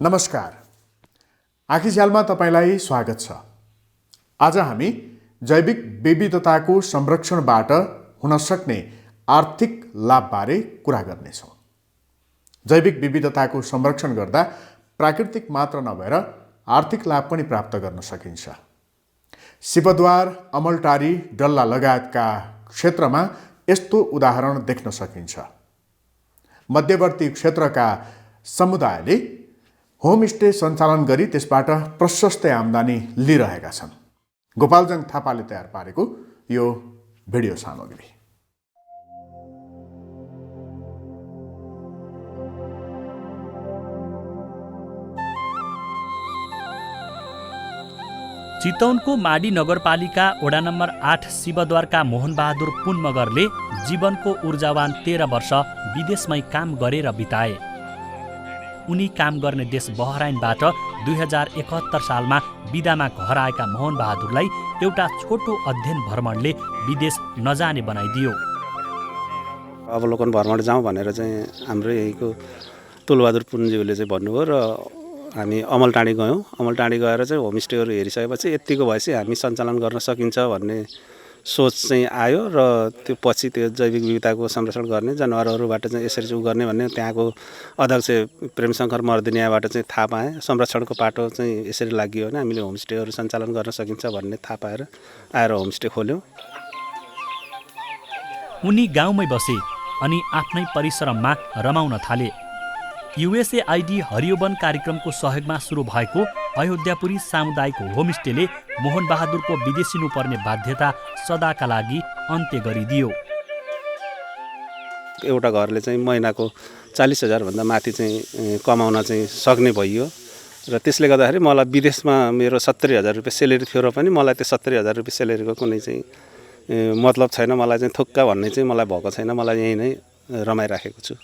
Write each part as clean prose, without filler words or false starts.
नमस्कार, आँखीझ्यालमा तपाईँलाई स्वागत छ। आज हामी जैविक विविधताको संरक्षणबाट हुन सक्ने आर्थिक लाभबारे कुरा गर्नेछौँ। जैविक विविधताको संरक्षण गर्दा प्राकृतिक मात्र नभएर आर्थिक लाभ पनि प्राप्त गर्न सकिन्छ। सिपदवार, अमलटारी, डल्ला लगायतका क्षेत्रमा यस्तो उदाहरण देख्न सकिन्छ। मध्यवर्ती क्षेत्रका समुदायले होमस्टे सञ्चालन गरी त्यसबाट प्रशस्त आम्दानी लिइरहेका छन्। गोपालजङ थापाले तयार पारेको यो भिडियो सामग्री। चितवनको माडी नगरपालिका वडा नम्बर 8 शिवद्वारका मोहनबहादुर पुन मगरले जीवनको ऊर्जावान 13 वर्ष विदेशमै काम गरेर बिताए। उनी काम गर्ने देश बहराइनबाट 2071 सालमा बिदामा घर आएका मोहनबहादुरलाई एउटा छोटो अध्ययन भ्रमणले विदेश नजाने बनाइदियो। अवलोकन भ्रमण जाउँ भनेर चाहिँ हाम्रो यहीँको तुलबहादुर पुनज्यूले चाहिँ भन्नुभयो र हामी अमलटाँडी गयौँ। अमलटाँडी गएर चाहिँ होमस्टेहरू हेरिसकेपछि यत्तिको भएपछि हामी सञ्चालन गर्न सकिन्छ भन्ने सोच चाहिँ आयो र त्यो पछि त्यो जैविक विविधताको संरक्षण गर्ने, जनावरहरूबाट चाहिँ यसरी चाहिँ गर्ने भन्ने त्यहाँको अध्यक्ष प्रेमशङ्कर मर्दिनियाबाट चाहिँ थाहा पाएँ। संरक्षणको पाटो चाहिँ यसरी लागि होइन, हामीले होमस्टेहरू सञ्चालन गर्न सकिन्छ भन्ने थाहा पाएर आएर होमस्टे खोल्यौँ। उनी गाउँमै बसे अनि आफ्नै परिश्रममा रमाउन थाले। युएसएआइडी हरियोवन कार्यक्रमको सहयोगमा सुरु भएको अयोध्यापुरी सामुदायिक होमस्टेले मोहनबहादुरको विदेशिनु पर्ने बाध्यता सदाका लागि अन्त्य गरिदियो। एउटा घरले चाहिँ महिनाको 40,000 भन्दा माथि चाहिँ कमाउन चाहिँ सक्ने भइयो र त्यसले गर्दाखेरि मलाई विदेशमा मेरो 70,000 रुपियाँ सेलेरी थियो र पनि मलाई त्यो 70,000 रुपियाँ सेलेरीको कुनै चाहिँ मतलब छैन। मलाई चाहिँ थुक्का भन्ने चाहिँ मलाई भएको छैन। मलाई यहीँ नै रमाइराखेको छु।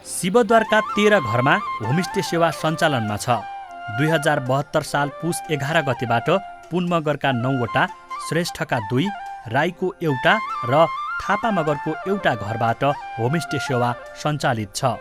शिवद्वारका 13 घरमा होमस्टे सेवा सञ्चालनमा छ। 2072 साल पुस 11 गतेबाट पुनमगरका 9वटा, श्रेष्ठका 2, राईको 1 र थापा मगरको 1 घरबाट होमस्टे सेवा सञ्चालित छ।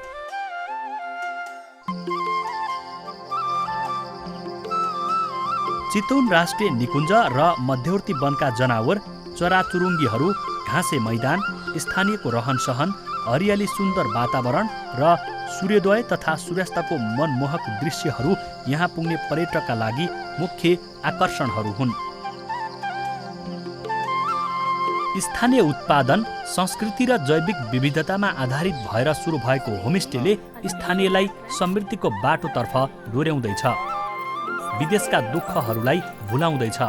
चितवन राष्ट्रिय निकुञ्ज र मध्यवर्ती वनका जनावर, चराचुरुङ्गीहरू, घाँसे मैदान, स्थानीयको रहनसहन, हरियाली सुन्दर वातावरण र सूर्योदय तथा सूर्यास्तको मनमोहक दृश्यहरू यहाँ पुग्ने पर्यटकका लागि मुख्य आकर्षणहरू हुन्। स्थानीय उत्पादन, संस्कृति र जैविक विविधतामा आधारित भएर सुरु भएको होमस्टेले स्थानीयलाई समृद्धिको बाटोतर्फ डोर्याउँदैछ। विदेशका दुःखहरूलाई भुलाउँदैछ।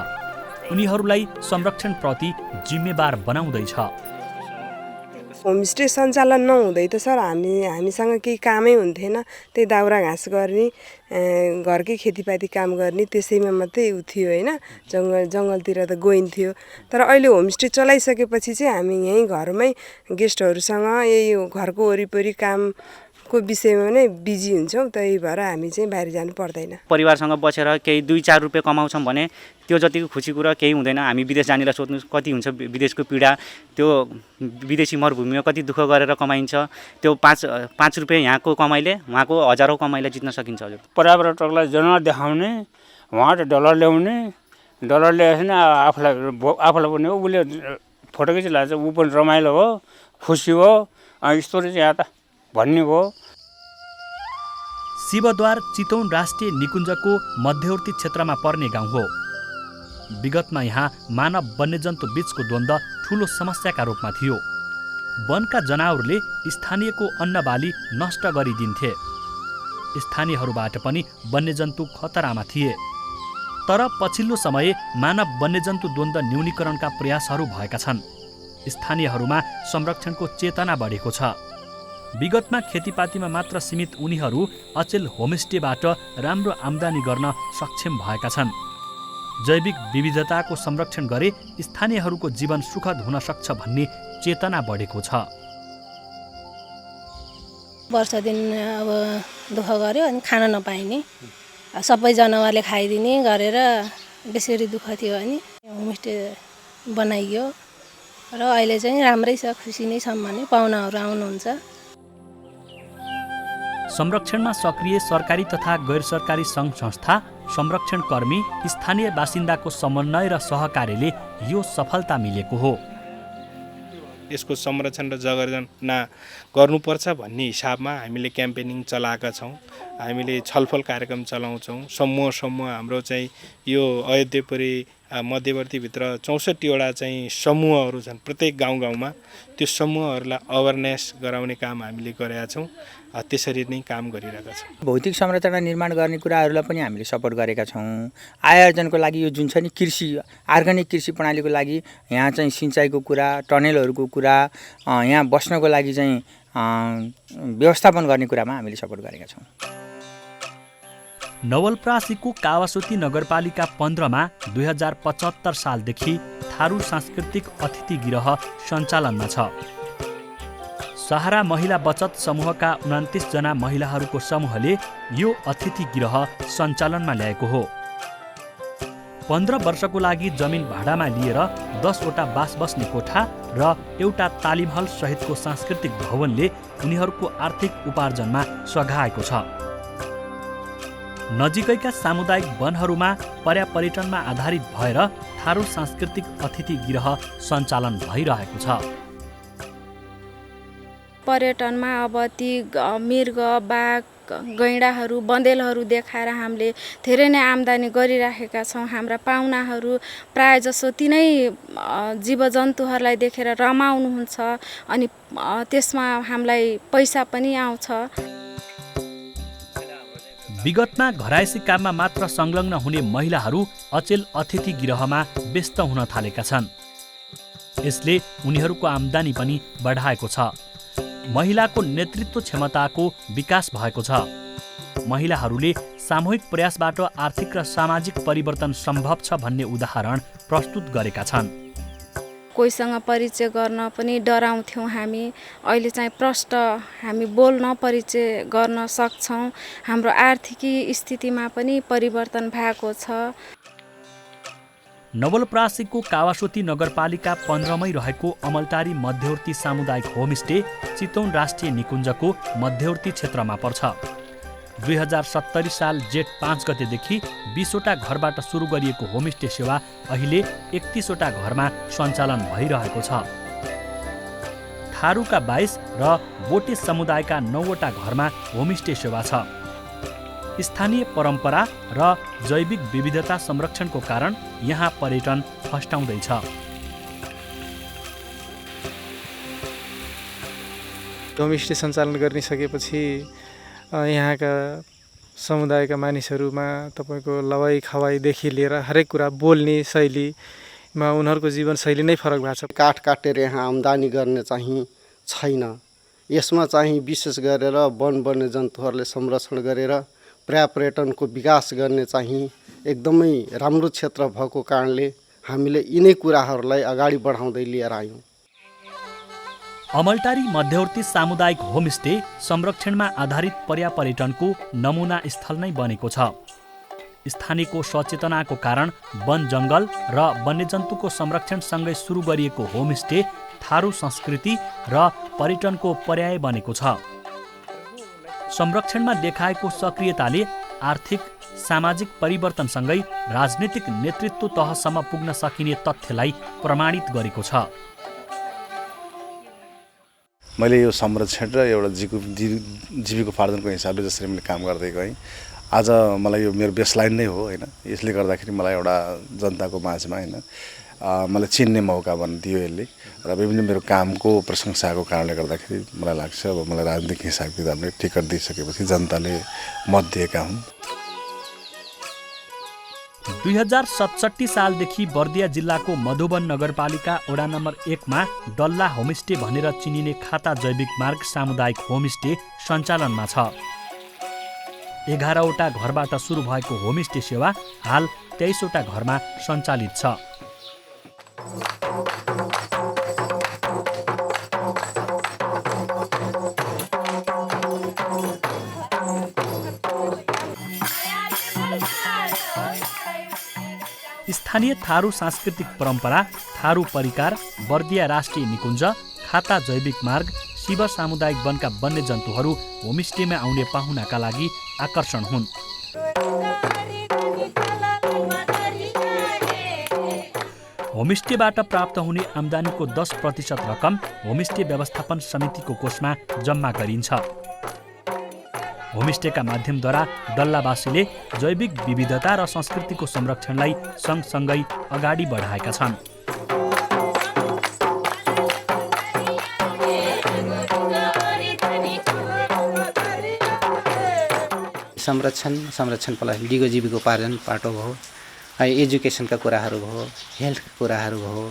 उनीहरूलाई संरक्षणप्रति जिम्मेवार बनाउँदैछ। होमस्टे सञ्चालन नहुँदै त सर हामीसँग केही कामै हुन्थेन। त्यही दाउरा घाँस गर्ने, घरकै खेतीपाती काम गर्ने, त्यसैमा मात्रै थियो होइन। जङ्गलतिर त गइन्थ्यो। तर अहिले होमस्टे चलाइसकेपछि चाहिँ हामी यहीँ घरमै गेस्टहरूसँग यही घरको वरिपरि कामको विषयमा नै बिजी हुन्छौँ। त्यही भएर हामी चाहिँ बाहिर जानु पर्दैन। परिवारसँग बसेर केही 2-4 रुपियाँ कमाउँछौँ भने त्यो जतिको खुसी कुरा केही हुँदैन। हामी विदेश जानेलाई सोध्नु कति हुन्छ विदेशको पीडा, त्यो विदेशी मरुभूमिमा कति दुःख गरेर कमाइन्छ। त्यो 5 रुपियाँ यहाँको कमाइले वहाँको हजारौँ कमाइले जित्न सकिन्छ। हजुर, पर्यावरणलाई जनावर देखाउने, उहाँबाट डलर ल्याउने, डलर ल्याएपछि आफूलाई पनि हो, उसले फोटो खिचिरहेको छ, ऊ पनि रमाइलो हो, खुसी हो, यस्तो चाहिँ यहाँ त भन्ने हो। शिवद्वार चितवन राष्ट्रिय निकुञ्जको मध्यवर्ती क्षेत्रमा पर्ने गाउँ हो। विगतमा यहाँ मानव वन्यजन्तु बीचको द्वन्द्व ठूलो समस्याका रूपमा थियो। वनका जनावरले स्थानीयको अन्नबाली नष्ट गरिदिन्थे। स्थानीयहरूबाट पनि वन्यजन्तु खतरामा थिए। तर पछिल्लो समय मानव वन्यजन्तु द्वन्द्व न्यूनीकरणका प्रयासहरू भएका छन्। स्थानीयहरूमा संरक्षणको चेतना बढेको छ। विगतमा खेतीपातीमा मात्र सीमित उनीहरू अचेल होमस्टेबाट राम्रो आम्दानी गर्न सक्षम भएका छन्। जैविक विविधताको संरक्षण गरे स्थानीयहरूको जीवन सुखद हुन सक्छ भन्ने चेतना बढेको छ। वर्ष दिन अब दुःख गर्यो अनि खान नपाइने, सबै जनावरले खाइदिने गरेर बेसरी दुःख थियो अनि होमस्टे बनाइयो र अहिले चाहिँ राम्रै छ, खुसी नै छौँ भने पाहुनाहरू आउनुहुन्छ। संरक्षणमा सक्रिय सरकारी तथा गैर सरकारी सङ्घ संस्था, संरक्षणकर्मी, स्थानीय बासिन्दाको समन्वय र सहकार्यले यो सफलता मिलेको हो। यसको संरक्षण र जगर्जना गर्नुपर्छ भन्ने हिसाबमा हामीले क्याम्पेनिङ चलाएका छौँ। हामीले छलफल कार्यक्रम चलाउँछौँ। समूह हाम्रो चाहिँ यो अयोध्यापुरी मध्यवर्तीभित्र 64वटा चाहिँ समूहहरू छन्। प्रत्येक गाउँमा त्यो समूहहरूलाई अवेरनेस गराउने काम हामीले गरेका छौँ। त्यसरी नै काम गरिरहेका छौँ। भौतिक संरचना निर्माण गर्ने कुराहरूलाई पनि हामीले सपोर्ट गरेका छौँ। आय आर्जनको लागि यो जुन छ नि कृषि, अर्ग्यानिक कृषि प्रणालीको लागि यहाँ चाहिँ सिँचाइको कुरा, टनेलहरूको कुरा, यहाँ बस्नको लागि चाहिँ व्यवस्थापन गर्ने कुरामा हामीले सपोर्ट गरेका छौँ। नवलपरासीको कावासोती नगरपालिका 15 मा 2075 सालदेखि थारू सांस्कृतिक अतिथि गृह सञ्चालनमा छ। सहारा महिला बचत समूहका 29 जना महिलाहरूको समूहले यो अतिथि गृह सञ्चालनमा ल्याएको हो। 15 वर्षको लागि जमिन भाडामा लिएर 10वटा बास बस्ने कोठा र एउटा तालिम हल सहितको सांस्कृतिक भवनले उनीहरूको आर्थिक उपार्जनमा सघाएको छ। नजिकैका सामुदायिक वनहरूमा पर्यटनमा आधारित भएर थारू सांस्कृतिक अतिथि गृह सञ्चालन भइरहेको छ। पर्यटनमा अब ती मृग, बाघ, गैँडाहरू, बँदेलहरू देखाएर हामीले धेरै नै आम्दानी गरिराखेका छौँ। हाम्रा पाहुनाहरू प्रायःजसो तिनै जीवजन्तुहरूलाई देखेर रमाउनुहुन्छ अनि त्यसमा हामीलाई पैसा पनि आउँछ। विगतमा घरायसी काममा मात्र संलग्न हुने महिलाहरू अचेल अतिथि गृहमा व्यस्त हुन थालेका छन्। यसले उनीहरूको आम्दानी पनि बढाएको छ। महिलाको नेतृत्व क्षमताको विकास भएको छ। महिलाहरूले सामूहिक प्रयासबाट आर्थिक र सामाजिक परिवर्तन सम्भव छ भन्ने उदाहरण प्रस्तुत गरेका छन्। कोहीसँग परिचय गर्न पनि डराउँथ्यौँ हामी। अहिले चाहिँ प्रष्ट हामी बोल्न परिचय गर्न सक्छौँ। हाम्रो आर्थिकी स्थितिमा पनि परिवर्तन भएको छ। नवलपरासीको कावासोती नगरपालिका 15 मै रहेको अमलटारी मध्यवर्ती सामुदायिक होमस्टे चितवन राष्ट्रिय निकुञ्जको मध्यवर्ती क्षेत्रमा पर्छ। 2070 साल जेठ 5 गतेदेखि 20वटा घरबाट सुरु गरिएको होमस्टे सेवा अहिले 31वटा घरमा सञ्चालन भइरहेको छ। थारूका 22 र बोटे समुदायका 9वटा घरमा होमस्टे सेवा छ। स्थानीय परम्परा र जैविक विविधता संरक्षणको कारण यहाँ पर्यटन फस्टाउँदैछ। होमस्टे सञ्चालन गरिसकेपछि यहाँका समुदायका मानिसहरूमा तपाईँको लवाई खवाईदेखि लिएर हरेक कुरा बोल्ने शैलीमा उनीहरूको जीवनशैली नै फरक भएको छ। काठ काटेर यहाँ आम्दानी गर्ने चाहिँ छैन। यसमा चाहिँ विशेष गरेर वन वन्यजन्तुहरूले संरक्षण गरेर पर्यटनको विकास गर्ने चाहिँ एकदमै राम्रो क्षेत्र भएको कारणले हामीले यिनै कुराहरूलाई अगाडि बढाउँदै लिएर आयौँ। अमलटारी मध्यवर्ती सामुदायिक होमस्टे संरक्षणमा आधारित पर्यटनको नमुना स्थल नै बनेको छ। स्थानीयको सचेतनाको कारण वन जङ्गल र वन्यजन्तुको संरक्षणसँगै सुरु गरिएको होमस्टे थारू संस्कृति र पर्यटनको पर्याय बनेको छ। संरक्षणमा देखाएको सक्रियताले आर्थिक सामाजिक परिवर्तनसँगै राजनीतिक नेतृत्व तहसम्म पुग्न सकिने तथ्यलाई प्रमाणित गरेको छ। मैले यो संरक्षण र एउटा जीविकोपार्जनको हिसाबले जसरी मैले काम गर्दै गएँ, आज मलाई यो मेरो बेसलाइन नै हो होइन। यसले गर्दाखेरि मलाई एउटा जनताको माझमा होइन मलाई चिन्ने मौका दियो यसले र विभिन्न मेरो कामको प्रशंसाको कारणले गर्दाखेरि मलाई लाग्छ अब मलाई राजनीतिक हिसाब किताबले टिकट दिइसकेपछि जनताले मत दिएका हुन्। 2067 सालदेखि बर्दिया जिल्लाको मधुवन नगरपालिका वडा नम्बर 1 मा डल्ला होमस्टे भनेर चिनिने खाता जैविक मार्ग सामुदायिक होमस्टे सञ्चालनमा छ। 11वटा घरबाट सुरु भएको होमस्टे सेवा हाल 23वटा घरमा सञ्चालित छ। स्थानीय थारू सांस्कृतिक परम्परा, थारू परिकार, बर्दिया राष्ट्रिय निकुञ्ज, खाता जैविक मार्ग, शिव सामुदायिक वनका वन्यजन्तुहरू होमस्टेमा आउने पाहुनाका लागि आकर्षण हुन्। होमस्टेबाट प्राप्त हुने आम्दानीको 10% रकम होमस्टे व्यवस्थापन समितिको कोषमा जम्मा गरिन्छ। होमस्टेका माध्यमद्वारा डल्लावासीले जैविक विविधता र संस्कृतिको संरक्षणलाई सँगसँगै अगाडि बढाएका छन्। संरक्षण प्लस दिगो जीविकोपार्जन पाटो भयो, एजुकेसनका कुराहरू भयो, हेल्थका कुराहरू भयो,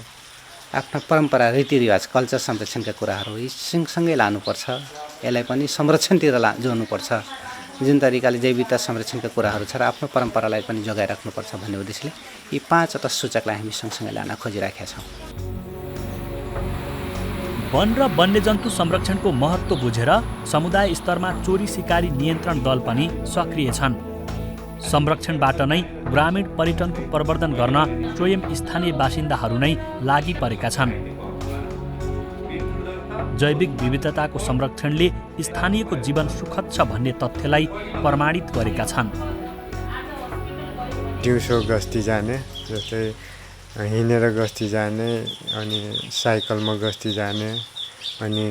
आफ्ना परम्परा रीतिरिवाज कल्चर संरक्षणका कुराहरू यी सँगसँगै लानुपर्छ। यसलाई पनि संरक्षणतिर जोड्नुपर्छ। जुन तरिकाले जैविकता संरक्षणका कुराहरू छ र आफ्नो परम्परालाई पनि जोगाइराख्नुपर्छ भन्ने उद्देश्यले यी 5वटा सूचकलाई हामी सँगसँगै लान खोजिराखेका छौँ। वन र वन्यजन्तु संरक्षणको महत्त्व बुझेर समुदाय स्तरमा चोरी सिकारी नियन्त्रण दल पनि सक्रिय छन्। संरक्षणबाट नै ग्रामीण पर्यटनको प्रवर्धन गर्न स्वयं स्थानीय बासिन्दाहरू नै लागि परेका छन्। जैविक विविधताको संरक्षणले स्थानीयको जीवन सुखद छ भन्ने तथ्यलाई प्रमाणित गरेका छन्। दिउँसो गस्ती जाने, जस्तै हिँडेर गस्ती जाने, अनि साइकलमा गस्ती जाने, अनि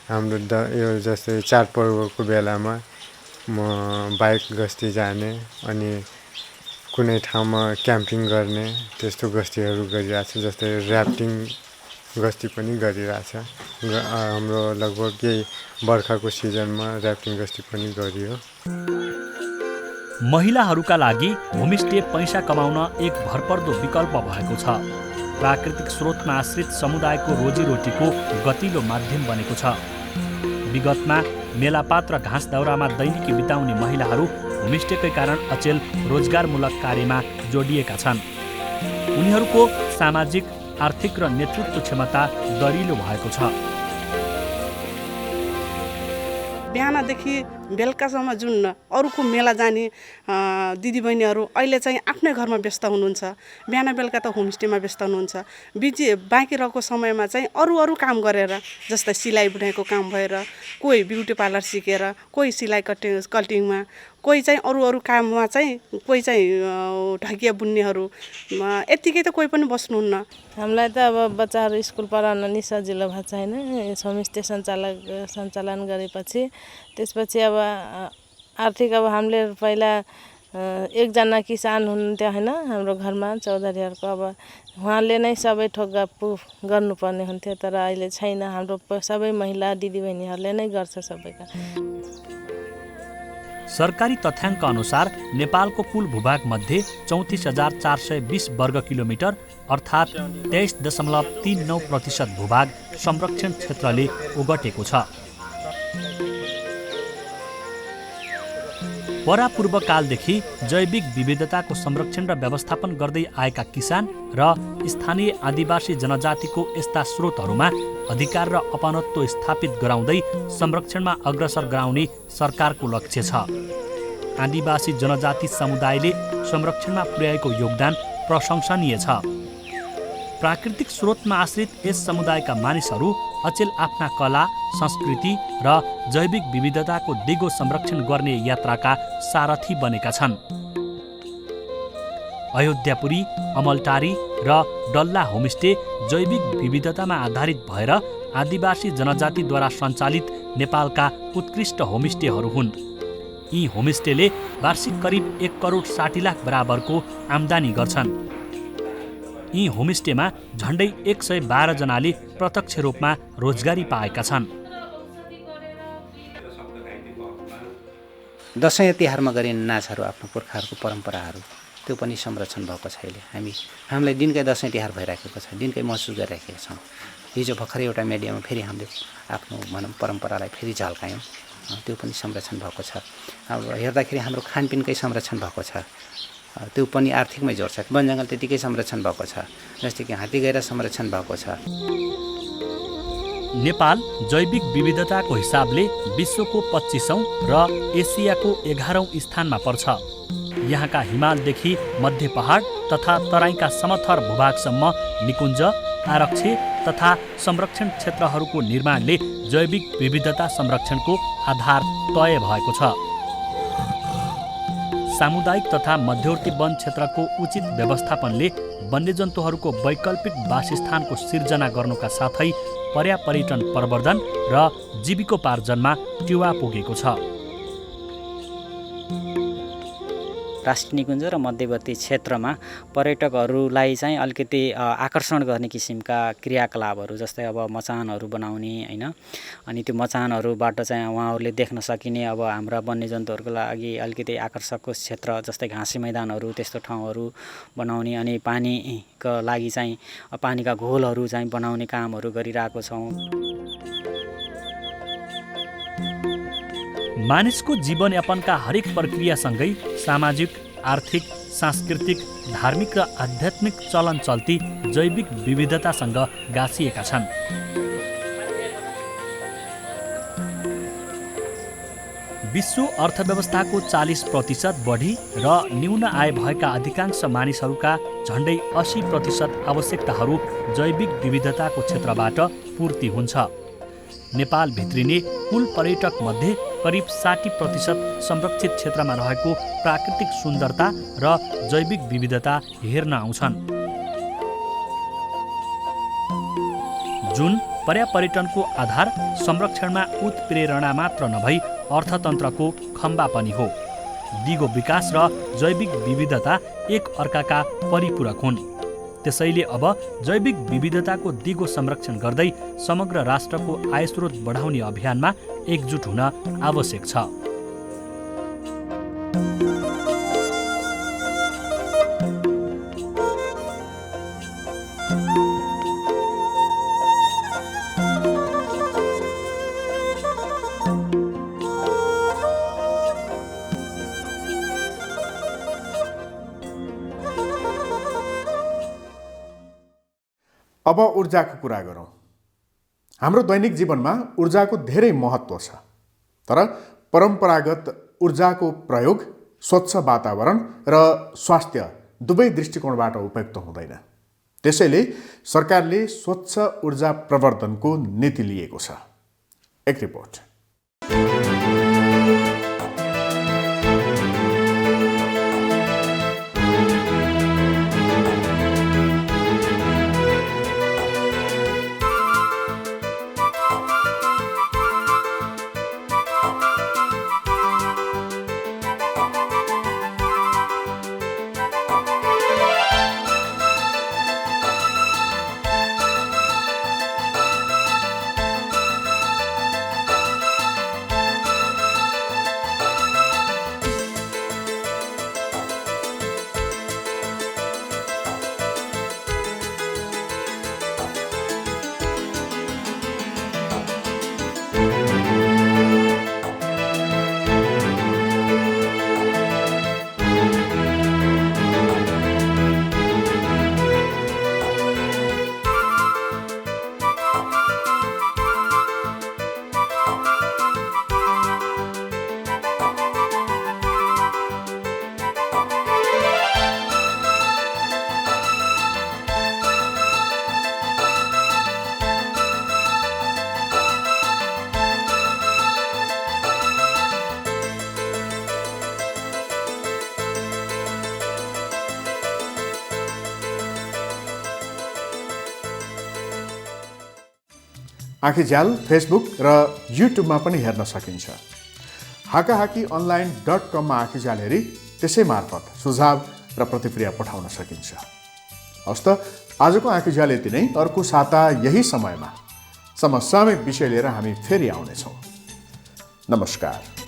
हाम्रो यो जस्तै चाडपर्वको बेलामा म बाइक गस्ती जाने, अनि कुनै ठाउँमा क्याम्पिङ गर्ने त्यस्तो गस्तीहरू गरिरहेछ। जस्तै ऱ्याफ्टिङ गस्ती पनि गरिरहेछ। हाम्रो लगभग यही बर्खाको सिजनमा ऱ्याफ्टिङ गस्ती पनि गरियो। महिलाहरूका लागि होमस्टे पैसा कमाउन एक भरपर्दो विकल्प भएको छ। प्राकृतिक स्रोतमा आश्रित समुदायको रोजीरोटीको गतिलो माध्यम बनेको छ। विगतमा मेलापात र घाँस दाउरामा दैनिकी बिताउने महिलाहरू होमस्टेकै कारण अचेल रोजगारमूलक कार्यमा जोडिएका छन्। उनीहरूको सामाजिक, आर्थिक र नेतृत्व क्षमता दरिलो भएको छ। बिहानदेखि बेलुकासम्म जुन अरूको मेला जाने दिदीबहिनीहरू अहिले चाहिँ आफ्नै घरमा व्यस्त हुनुहुन्छ। बिहान बेलुका त होमस्टेमा व्यस्त हुनुहुन्छ। बाँकी रहेको समयमा चाहिँ अरू काम गरेर, जस्तै सिलाइ बुनाइको काम भएर, कोही ब्युटी पार्लर सिकेर, कोही सिलाइ कटिङमा, कोही चाहिँ अरू काममा चाहिँ, कोही चाहिँ ढकिया बुन्नेहरू, यत्तिकै त कोही पनि बस्नुहुन्न। हामीलाई त अब बच्चाहरू स्कुल पढाउन नि सजिलो भएको छैन। होमस्टे सञ्चालन गरेपछि त्यसपछि अब आर्थिक, अब हामीले पहिला एकजना किसान हुनुहुन्थ्यो होइन हाम्रो घरमा चौधरीहरूको, अब उहाँले नै सबै ठोक्का गर्नुपर्ने हुन्थ्यो। तर अहिले छैन, हाम्रो सबै महिला दिदीबहिनीहरूले नै गर्छ सबैका। सरकारी तथ्याङ्क अनुसार नेपालको कुल भूभागमध्ये 34,420 वर्ग किलोमिटर अर्थात् 23.39% भूभाग संरक्षण क्षेत्रले ओगटेको छ। परापूर्वकालदेखि जैविक विविधताको संरक्षण र व्यवस्थापन गर्दै आएका किसान र स्थानीय आदिवासी जनजातिको यस्ता स्रोतहरूमा अधिकार र अपनत्व स्थापित गराउँदै संरक्षणमा अग्रसर गराउने सरकारको लक्ष्य छ। आदिवासी जनजाति समुदायले संरक्षणमा पुर्याएको योगदान प्रशंसनीय छ। प्राकृतिक स्रोतमा आश्रित यस समुदायका मानिसहरू अचेल आफ्ना कला, संस्कृति र जैविक विविधताको दिगो संरक्षण गर्ने यात्राका सारथी बनेका छन्। अयोध्यापुरी, अमलटारी र डल्ला होमस्टे जैविक विविधतामा आधारित भएर आदिवासी जनजातिद्वारा सञ्चालित नेपालका उत्कृष्ट होमस्टेहरू हुन्। यी होमस्टेले वार्षिक करिब 1,60,00,000 बराबरको आम्दानी गर्छन्। यी होमस्टेमा झण्डै 112 जनाले प्रत्यक्ष रूपमा रोजगारी पाएका छन्। दसैँ तिहारमा गरिने नाचहरू, आफ्नो पुर्खाहरूको परम्पराहरू, त्यो पनि संरक्षण भएको छ। अहिले हामीलाई दिनकै दसैँ तिहार भइराखेको छ, दिनकै महसुस गरिराखेका छौँ। हिजो भर्खरै एउटा मिडियामा फेरि हामीले आफ्नो भनौँ परम्परालाई फेरि झल्कायौँ, त्यो पनि संरक्षण भएको छ। अब हेर्दाखेरि हाम्रो खानपिनकै संरक्षण भएको छ, त्यो पनि आर्थिकमै जोड्छ। वन जङ्गल त्यतिकै संरक्षण भएको छ, जस्तै कि हात्ती गैरा संरक्षण भएको छ। नेपाल जैविक विविधताको हिसाबले विश्वको 25औं र एसियाको 11औं स्थानमा पर्छ। यहाँका हिमालदेखि मध्य पहाड तथा तराईका समथर भूभागसम्म निकुञ्ज, आरक्ष तथा संरक्षण क्षेत्रहरूको निर्माणले जैविक विविधता संरक्षणको आधार तय भएको छ। सामुदायिक तथा मध्यवर्ती वन क्षेत्रको उचित व्यवस्थापनले वन्यजन्तुहरूको वैकल्पिक वासस्थानको सिर्जना गर्नुका साथै पर्यापर्यटन प्रवर्धन र जीविकोपार्जनमा टेवा पुगेको छ। राष्ट्रिय निकुञ्ज र मध्यवर्ती क्षेत्रमा पर्यटकहरूलाई चाहिँ अलिकति आकर्षण गर्ने किसिमका क्रियाकलापहरू जस्तै अब मचानहरू बनाउने हैन, अनि त्यो मचानहरूबाट चाहिँ उहाँहरूले देख्न सकिने अब हाम्रा वन्यजन्तुहरूको लागि अलिकति आकर्षकको क्षेत्र जस्तै घाँसे मैदानहरू त्यस्तो ठाउँहरू बनाउने, अनि पानीको लागि चाहिँ पानीका घोलहरू चाहिँ बनाउने कामहरू गरिरहेको छौँ। मानिसको जीवनयापनका हरेक प्रक्रियासँगै सामाजिक, आर्थिक, सांस्कृतिक, धार्मिक र आध्यात्मिक चलन चल्ती जैविक विविधतासँग गाँसिएका छन्। विश्व अर्थव्यवस्थाको 40% बढी र न्यून आय भएका अधिकांश मानिसहरूका झण्डै 80% आवश्यकताहरू जैविक विविधताको क्षेत्रबाट पूर्ति हुन्छ। नेपाल भित्रिने कुल पर्यटक मध्ये करिब 60% संरक्षित क्षेत्रमा रहेको प्राकृतिक सुन्दरता र जैविक विविधता हेर्न आउँछन्, जुन पर्यापर्यटनको आधार संरक्षणमा उत्प्रेरणा मात्र नभई अर्थतन्त्रको खम्बा पनि हो। दिगो विकास र जैविक विविधता एक अर्काका परिपूरक हुन्। त्यसैले अब जैविक विविधताको दिगो संरक्षण गर्दै समग्र राष्ट्रको आय स्रोत बढाउने अभियानमा एकजुट हुन आवश्यक छ। अब ऊर्जाको कुरा गरौँ। हाम्रो दैनिक जीवनमा ऊर्जाको धेरै महत्त्व छ, तर परम्परागत ऊर्जाको प्रयोग स्वच्छ वातावरण र स्वास्थ्य दुवै दृष्टिकोणबाट उपयुक्त हुँदैन। त्यसैले सरकारले स्वच्छ ऊर्जा प्रवर्धनको नीति लिएको छ। एक रिपोर्ट। आँखीझ्याल फेसबुक र युट्युबमा पनि हेर्न सकिन्छ। हाकाहाकीonline.com मा आँखीझ्याल हेरी त्यसै मार्फत सुझाव र प्रतिक्रिया पठाउन सकिन्छ। हस्त आजको आँखीझ्याल यति नै। अर्को साता यही समयमा समसामयिक विषय लिएर हामी फेरि आउनेछौँ। नमस्कार।